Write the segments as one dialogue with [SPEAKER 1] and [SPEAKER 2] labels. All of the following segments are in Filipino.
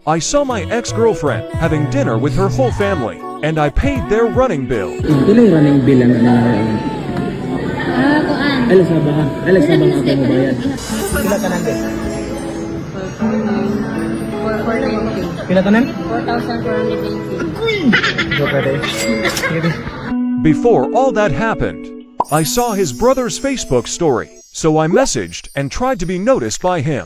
[SPEAKER 1] I saw my ex-girlfriend having dinner with her whole family, and I paid their running bill.
[SPEAKER 2] Pila yung running bill ang nangyayari?
[SPEAKER 3] Kuan.
[SPEAKER 2] Alas na ba? Alas na ba nga ako mabayad? Pila ka nang din?
[SPEAKER 3] 420.
[SPEAKER 2] Pila ka nang?
[SPEAKER 3] 4,480.
[SPEAKER 1] Before all that happened, I saw his brother's Facebook story, so I messaged and tried to be noticed by him.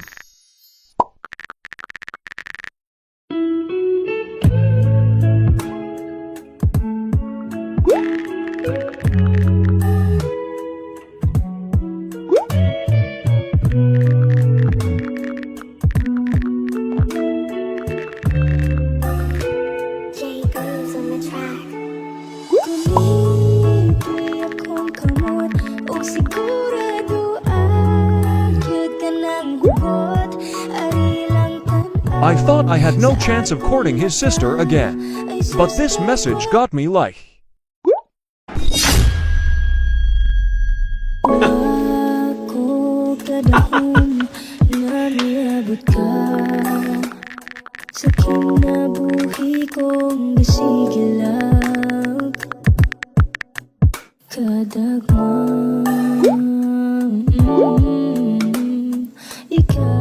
[SPEAKER 1] I thought I had no chance of courting his sister again, but this message got me like.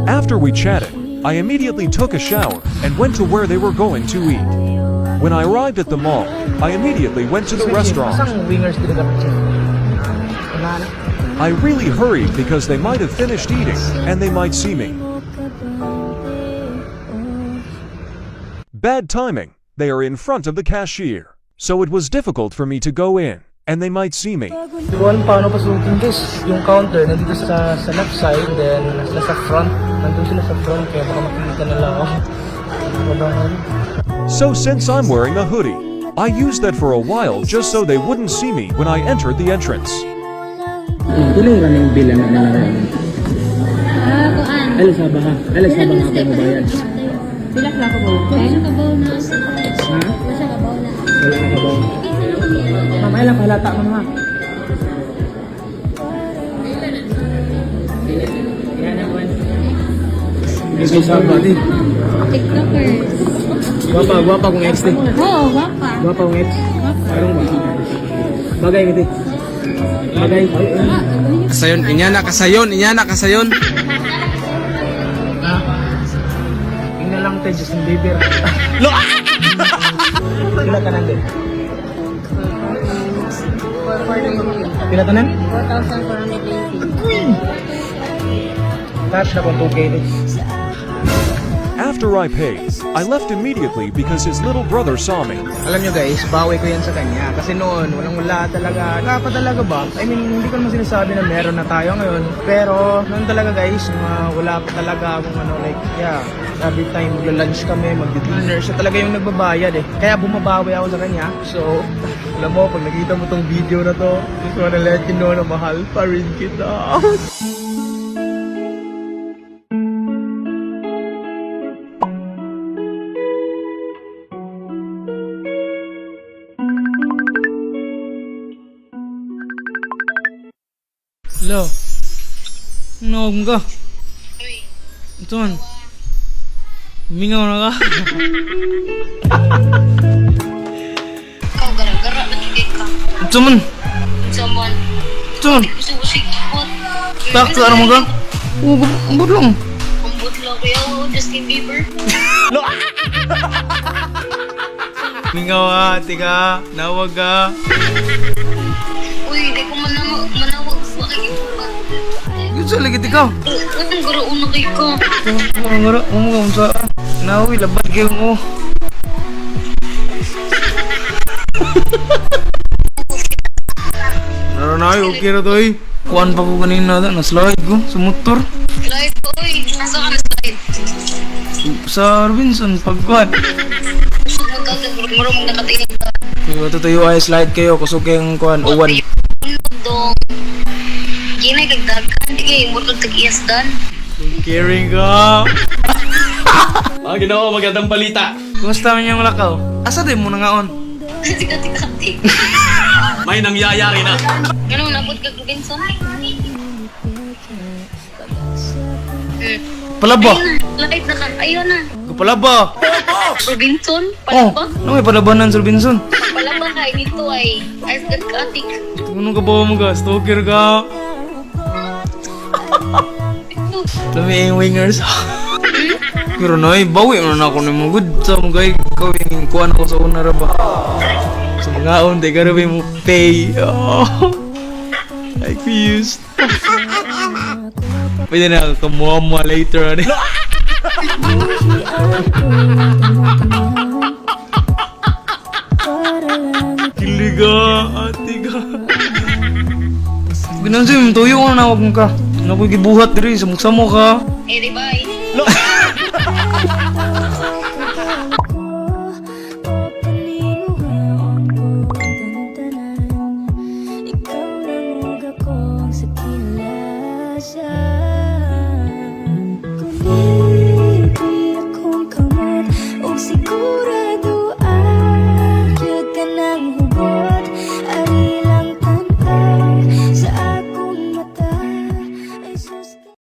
[SPEAKER 1] After we chatted, I immediately took a shower and went to where they were going to eat. When I arrived at the mall, I immediately went to the restaurant. I really hurried because they might have finished eating and they might see me. Bad timing, they are in front of the cashier, so it was difficult for me to go in and they might see me.
[SPEAKER 2] Hindi ko alam paano pasukin guys. Yung counter nandito sa left side, then nasa front. Nandun sila sa front, kaya baka makikita nila ako.
[SPEAKER 1] So since I'm wearing a hoodie, I used that for a while just so they wouldn't see me when I entered the entrance.
[SPEAKER 2] Pila yung running bill ang nangyayari?
[SPEAKER 3] Kuan.
[SPEAKER 2] Alas na ba nga? Alas na ba nga ako mabayad?
[SPEAKER 3] Pila ka ba? Pila ka ba na?
[SPEAKER 2] Ha?
[SPEAKER 3] Pila ka ba na?
[SPEAKER 2] Wala ka ba? Mamaya lang halata mo ha. Gusto sa body.
[SPEAKER 3] TikTokers.
[SPEAKER 2] Guwapa kung ex din.
[SPEAKER 3] Oo, wapa.
[SPEAKER 2] Guwapa kung ex. Parang ba? Bagay ngiti. Bagay.
[SPEAKER 4] Kasayon, inyana kasayon.
[SPEAKER 2] Tingnan lang tayo, Justin Bieber. Pila ka nang din?
[SPEAKER 3] 4,480.
[SPEAKER 2] Pila ka nang?
[SPEAKER 3] 4,480.
[SPEAKER 2] Touch na kung 2K din.
[SPEAKER 1] After I paid, I left immediately because his little brother saw me.
[SPEAKER 2] Alam nyo guys, bawi ko yan sa kanya. Kasi noon, wala talaga. Wala pa talaga ba? I mean, hindi ko naman sinasabi na meron na tayo ngayon. Pero, noon talaga guys, wala pa talaga akong like, every time magla-lunch kami, magdi-dinner, siya talaga yung nagbabayad eh. Kaya bumabawi ako sa kanya. So, alam mo, pag nakita mo tong video na to, just wanna let you know na mahal pa rin kita.
[SPEAKER 5] Hello. Ano ka? Ito man. Humingaw na ka.
[SPEAKER 6] Ikaw gara-gara nagigit ka.
[SPEAKER 5] Ito man.
[SPEAKER 6] Saman.
[SPEAKER 5] Ito man.
[SPEAKER 6] Usik-usik kot.
[SPEAKER 5] Tak, ano mo ka? Oo, ambot lang.
[SPEAKER 6] Ambot lang kuya o Justin Bieber.
[SPEAKER 5] Humingaw ka, tika. Nawag ka.
[SPEAKER 6] Uy, di ko manawag. Bakit pa?
[SPEAKER 5] Yun sa lagi, tika.
[SPEAKER 6] Anong garaon na kayo ka?
[SPEAKER 5] Ang gara, umugam sa... Nawi, labat kayo mo. Naroon na kayo, okay na to eh. Kuhan pa ko kanina na, naslide ko sa motor.
[SPEAKER 6] Live ko, uy. Nasa ka na slide?
[SPEAKER 5] Sa Robinson, pagkuhan.
[SPEAKER 6] Usog mo kagad. Marumong nakatingin ka.
[SPEAKER 5] Ito tayo ay slide kayo, kusog kayong kuhan, uwan.
[SPEAKER 6] Unod dong. Ginay kagdagan. Di kayo mo kag tag-iasdan.
[SPEAKER 5] Caring ka.
[SPEAKER 4] Ginawa, magandang balita.
[SPEAKER 5] Kumusta man yung lakaw? Asa din mo na ngaon?
[SPEAKER 6] Tika-tika-tik.
[SPEAKER 4] May nangyayari na.
[SPEAKER 6] Ganun, nabot kag Robinson.
[SPEAKER 5] Palaba.
[SPEAKER 6] Ayun na. Live na ka. Ayun na.
[SPEAKER 5] Palaba.
[SPEAKER 6] Robinson,
[SPEAKER 5] Oh,
[SPEAKER 6] palabang.
[SPEAKER 5] ano may palabanan sa Robinson?
[SPEAKER 6] Palabang ay dito ay. Ay, nagkatik.
[SPEAKER 5] Ano ka ba mga stalker ka? Lami yung wingers. Pero noy, bawi mo na ako ng mga good sa mga ikaw yung kuhan ako sa una ra ba? Sa mga on, di ka rin mo pay. Oh. I confused. Pwede na kamuha later. Ano? Kiliga, ate ka. Ginansin, tuyo ko na ako ka. Ano ko gibuhat diri, samok-samok ka.
[SPEAKER 6] Eh, di ba,